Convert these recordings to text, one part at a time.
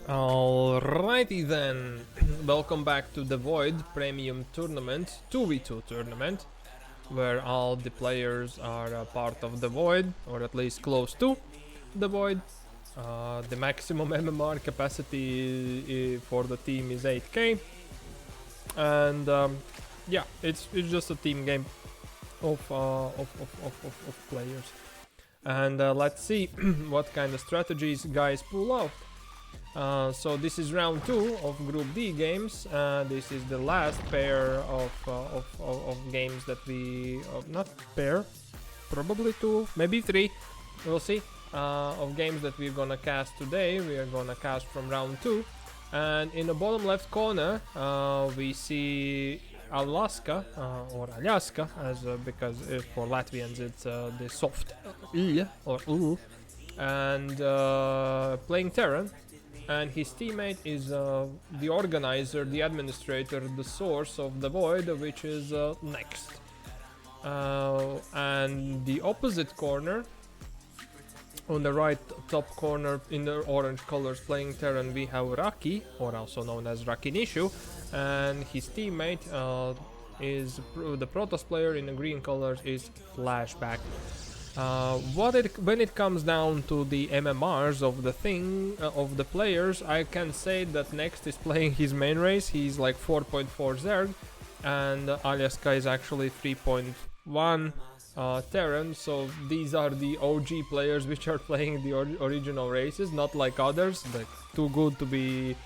Alrighty then, welcome back to DeVoid Premium Tournament, 2v2 tournament, where all the players are a part of DeVoid, or at least close to DeVoid. The maximum MMR capacity for the team is 8k, and yeah, it's just a team game of players. And let's see what kind of strategies guys pull out. So this is round 2 of Group D games. This is the last pair of games that we... not pair, probably 2, maybe 3, we'll see, of games that we're gonna cast today. We are gonna cast from round 2. And in the bottom left corner we see Alaska, or Alaska, as because for Latvians it's the soft or and playing Terran. And his teammate is the organizer, the administrator, the source of DeVoid, which is NeXT. And the opposite corner, on the right top corner in the orange colors playing Terran, we have Raki, or also known as Raki Nishu, and his teammate is the Protoss player in the green colors is Flashback. When it comes down to the MMRs of the of the players, I can say that NeXT is playing his main race. He's like 4.4 Zerg, and Alaska is actually 3.1 Terran. So these are the OG players which are playing the original races, not like others, like too good to be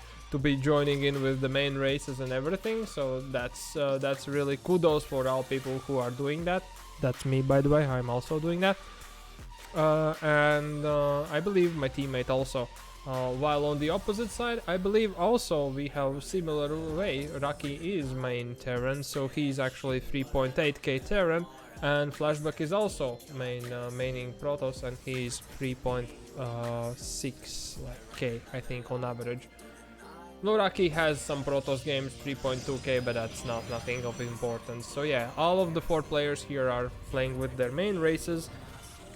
joining in with the main races and everything. So that's really kudos for all people who are doing that. That's me, by the way, I'm also doing that. And I believe my teammate also. While on the opposite side, I believe also we have similar way. Raki is main Terran, so he's actually 3.8k Terran, and Flashback is also maining Protoss, and he's 3.6k, I think, on average. Raki has some Protoss games, 3.2k, but that's nothing of importance. So yeah, all of the 4 players here are playing with their main races,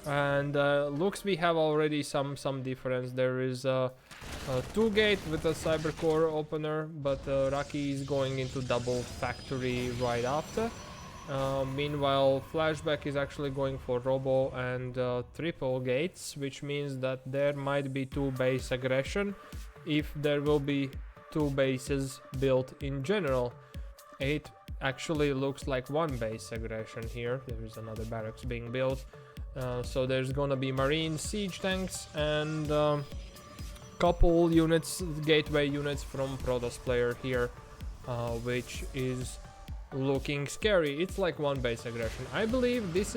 and looks we have already some difference. There is a 2-gate with a Cybercore opener, but Raki is going into double factory right after. Meanwhile, Flashback is actually going for Robo and triple gates, which means that there might be 2 base aggression if there will be 2 bases built in general. It actually looks like 1 base aggression here. There is another barracks being built. So there's gonna be marine siege tanks and couple units, gateway units from Protoss player here, which is looking scary. It's like 1 base aggression. I believe this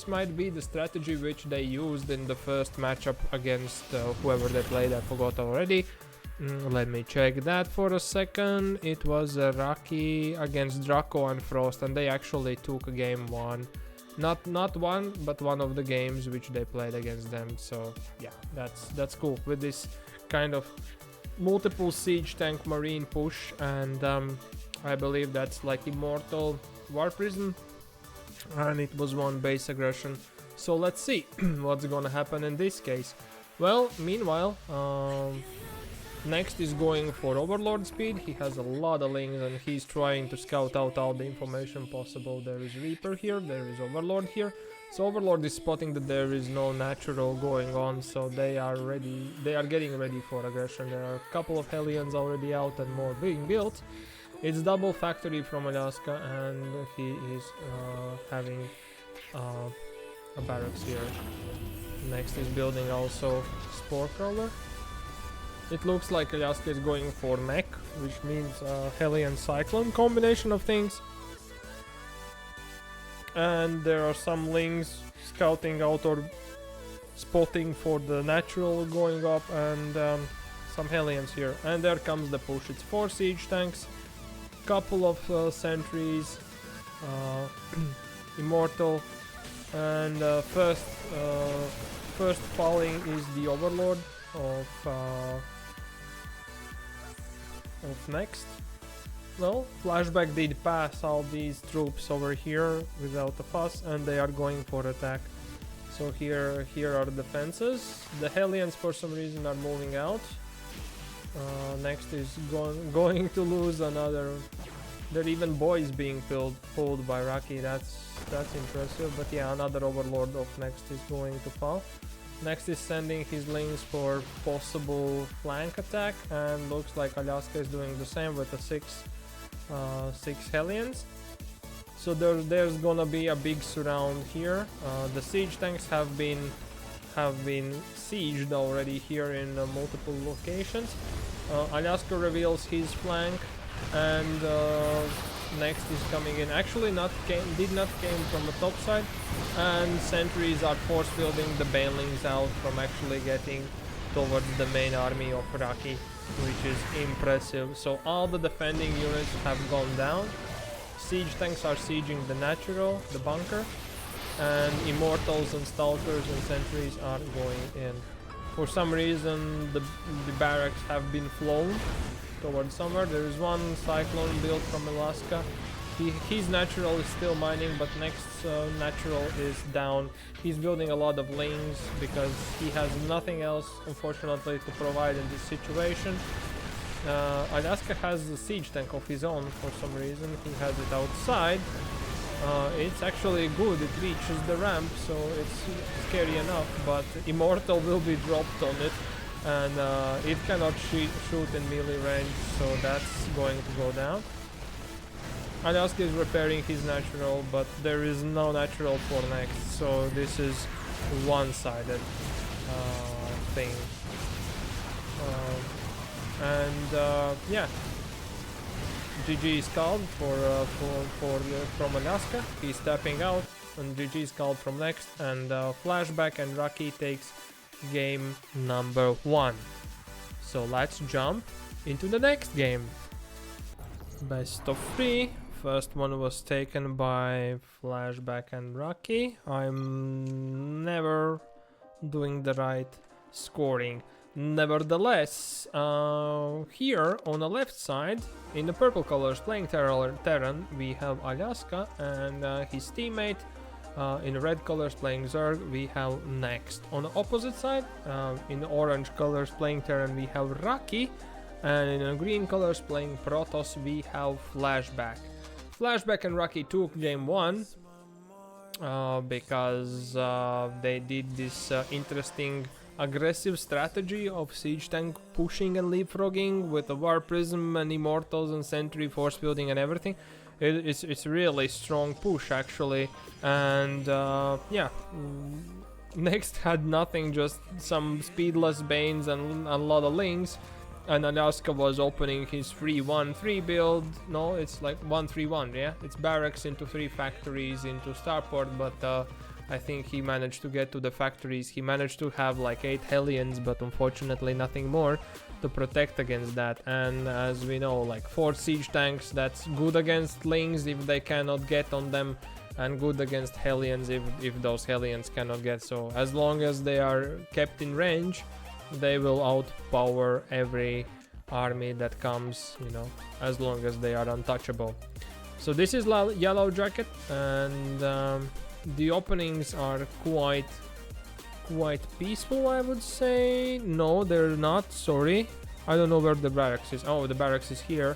might be the strategy which they used in the first matchup against whoever they played. I forgot already. Let me check that for a second. It was Raki against Draco and Frost, and they actually took game 1. Not one, but one of the games which they played against them. So yeah, that's cool with this kind of multiple siege tank marine push, and I believe that's like Immortal War Prison, and it was 1 base aggression. So let's see what's gonna happen in this case. Well, meanwhile, NeXT is going for Overlord speed. He has a lot of links and he's trying to scout out all the information possible. There is Reaper here, there is Overlord here. So Overlord is spotting that there is no natural going on, so they are ready. They are getting ready for aggression. There are a couple of Hellions already out and more being built. It's double factory from Alaska, and he is having a barracks here. NeXT is building also Spore Crawler. It looks like Alaska is going for mech, which means Hellion Cyclone combination of things. And there are some lings scouting out or spotting for the natural going up, and some Hellions here. And there comes the push. It's 4 siege tanks, couple of sentries, Immortal, and first falling is the Overlord of NeXT. Well, Flashback did pass all these troops over here without a fuss, and they are going for attack. So here are the defenses. The Hellions for some reason are moving out. NeXT is going to lose another. There are even boys being pulled by Raki. That's impressive. But yeah, another Overlord of NeXT is going to fall. NeXT is sending his links for possible flank attack, and looks like Alaska is doing the same with the six Hellions. So there's gonna be a big surround here. The siege tanks have been sieged already here in multiple locations. Alaska reveals his flank, and NeXT is coming in. Actually, did not came from the top side, and sentries are force fielding the banelings out from actually getting towards the main army of Raki, which is impressive. So all the defending units have gone down. Siege tanks are sieging the natural, the bunker, and immortals and stalkers and sentries are going in. For some reason, the barracks have been flown towards somewhere. There is one cyclone built from Alaska. His natural is still mining, but NeXT's natural is down. He's building a lot of lings because he has nothing else, unfortunately, to provide in this situation. Alaska has a siege tank of his own for some reason. He has it outside. It's actually good, it reaches the ramp, so it's scary enough, but Immortal will be dropped on it, and it cannot shoot in melee range, so that's going to go down. Alaska is repairing his natural, but there is no natural for NeXT, so this is one-sided thing. Yeah, GG is called from Alaska. He's tapping out, and GG is called from NeXT, and Flashback and Raki takes game number 1. So let's jump into the next game. Best of 3. First one was taken by Flashback and Raki. I'm never doing the right scoring. Nevertheless, here on the left side, in the purple colors playing Terran, we have Alaska and his teammate. In the red colors playing Zerg, we have NeXT. On the opposite side, in the orange colors playing Terran, we have Raki. And in the green colors playing Protoss, we have Flashback. Flashback and Raki took game 1 because they did this interesting aggressive strategy of siege tank pushing and leapfrogging with a war prism and immortals and sentry force building and everything. It's really strong push actually, and yeah, NeXT had nothing, just some speedless banes and a lot of lings, and Alaska was opening his 3-1-3 build. No, it's like 1-3-1, yeah, it's barracks into 3 factories into starport, but I think he managed to get to the factories. He managed to have like 8 Hellions, but unfortunately nothing more to protect against that. And as we know, like 4 siege tanks, that's good against lings if they cannot get on them, and good against Hellions if those Hellions cannot get. So as long as they are kept in range, they will outpower every army that comes, you know, as long as they are untouchable. So this is Yellow Jacket, and the openings are quite peaceful, I would say. No, they're not, sorry. I don't know where the barracks is. Oh, the barracks is here.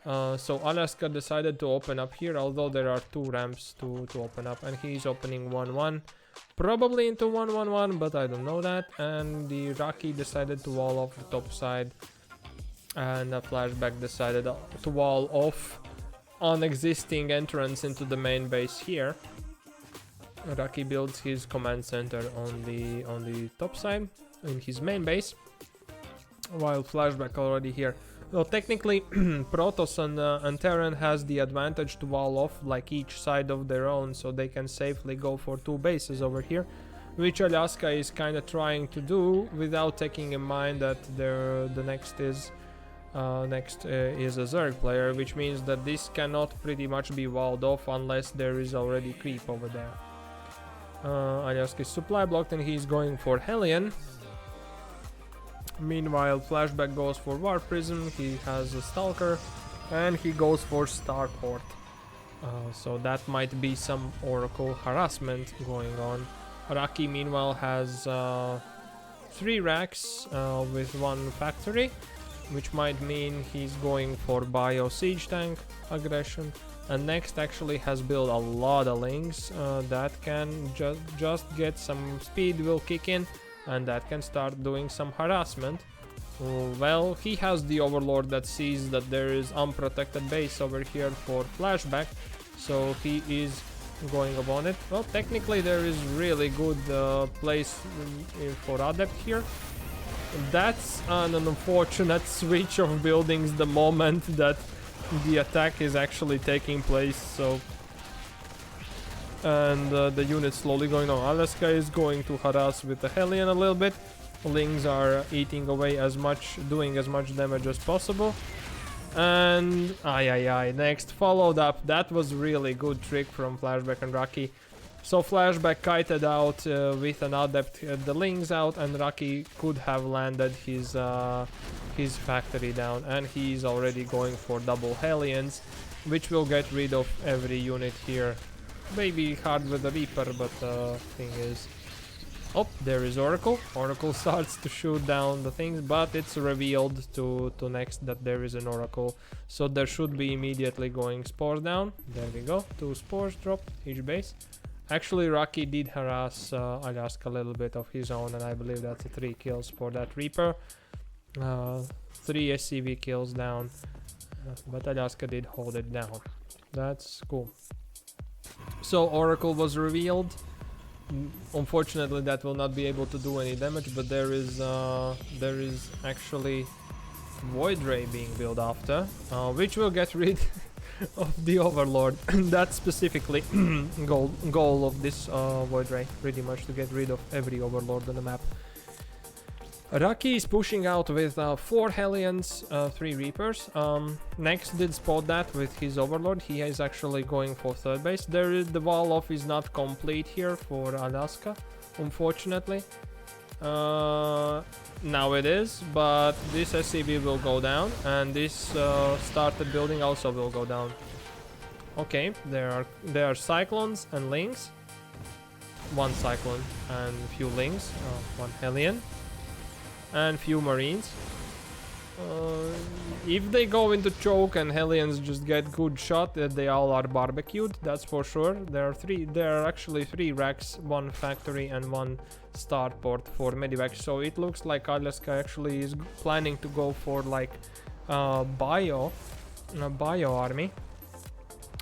So Alaska decided to open up here, although there are 2 ramps to open up, and he's opening 1-1. Probably into 1-1-1, but I don't know that. And the Raki decided to wall off the top side, and the Flashback decided to wall off an existing entrance into the main base here. Raki builds his command center on the top side in his main base, while Flashback already here. Well, technically, Protoss and Terran has the advantage to wall off like each side of their own, so they can safely go for 2 bases over here, which Alaska is kind of trying to do without taking in mind that the NeXT is a Zerg player, which means that this cannot pretty much be walled off unless there is already creep over there. Alaska is supply blocked and he's going for Hellion. Meanwhile, Flashback goes for War Prism, he has a Stalker, and he goes for Starport. So that might be some Oracle harassment going on. Raki meanwhile has 3 racks with 1 factory, which might mean he's going for bio siege tank aggression. And NeXT actually has built a lot of links that can just get some speed will kick in, and that can start doing some harassment. Well, he has the Overlord that sees that there is unprotected base over here for Flashback, so he is going upon it. Well, technically there is really good place for Adept here. That's an unfortunate switch of buildings the moment that the attack is actually taking place, so... And the unit slowly going on. Alaska is going to harass with the Hellion a little bit. Lings are eating away doing as much damage as possible. And NeXT followed up. That was really good trick from Flashback and Raki. So Flashback kited out with an Adept the Lings out, and Raki could have landed his factory down, and he's already going for double Hellions, which will get rid of every unit here. Maybe hard with the Reaper, but thing is... Oh, there is Oracle. Oracle starts to shoot down the things, but it's revealed to NeXT that there is an Oracle. So there should be immediately going spores down. There we go. 2 spores dropped each base. Actually, Raki did harass Alaska a little bit of his own, and I believe that's 3 kills for that Reaper. 3 SCV kills down, but Alaska did hold it down. That's cool. So Oracle was revealed. Unfortunately, that will not be able to do any damage, but there is actually Void Ray being built after, which will get rid of the Overlord. That's specifically goal of this Void Ray, pretty much to get rid of every Overlord on the map. Raki is pushing out with 4 Hellions, 3 Reapers. NeXT did spot that with his Overlord. He is actually going for 3rd base. The wall off is not complete here for Alaska, unfortunately. Now it is, but this SCV will go down, and this started building also will go down. Okay, there are Cyclones and Lings. 1 Cyclone and few Lings, 1 Hellion. And few Marines. If they go into choke and Hellions just get good shot, they all are barbecued, that's for sure. There are actually 3 racks, 1 factory and 1 starport for medivac. So it looks like Alaska actually is planning to go for like bio army.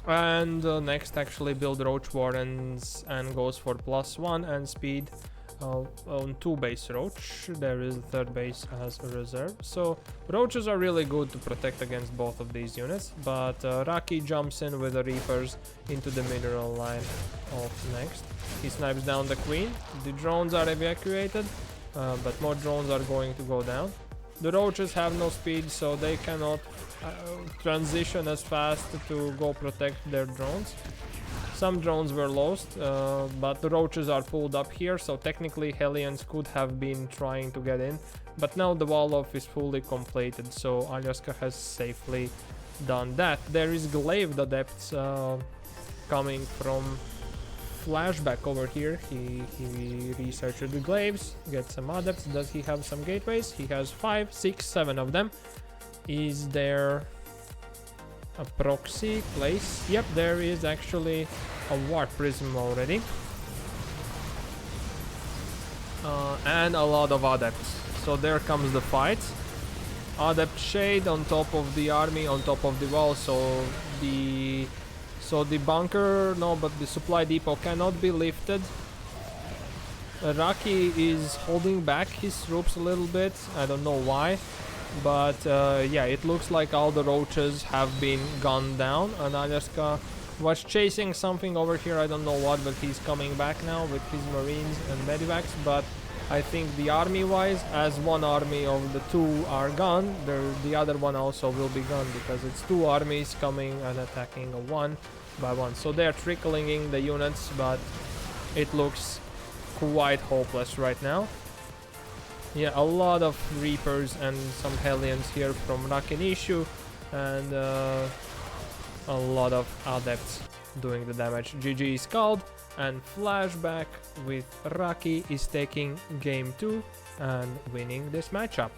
And NeXT actually build Roach Warrens and goes for +1 and speed. On 2 base Roach. There is a 3rd base as a reserve. So Roaches are really good to protect against both of these units, but Raki jumps in with the Reapers into the mineral line of NeXT. He snipes down the Queen. The drones are evacuated, but more drones are going to go down. The Roaches have no speed, so they cannot transition as fast to go protect their drones. Some drones were lost, but the Roaches are pulled up here, so technically Hellions could have been trying to get in. But now the wall off is fully completed, so Alaska has safely done that. There is Glaive Adepts coming from Flashback over here. He researched the Glaives, get some Adepts. Does he have some gateways? He has 5, 6, 7 of them. Is there a proxy place? Yep, there is actually a Warp Prism already. And a lot of Adepts. So there comes the fight. Adept Shade on top of the army, on top of the wall, so the bunker, no, but the supply depot cannot be lifted. Raki is holding back his troops a little bit, I don't know why. But yeah, it looks like all the Roaches have been gunned down, and Alaska was chasing something over here, I don't know what, but he's coming back now with his Marines and Medivacs. But I think the army-wise, as 1 army of the 2 are gone, the other one also will be gone, because it's 2 armies coming and attacking 1 by 1. So they're trickling in the units, but it looks quite hopeless right now. Yeah, a lot of Reapers and some Hellions here from Rakinishu, and a lot of Adepts doing the damage. GG is called, and Flashback with Raki is taking game 2 and winning this matchup.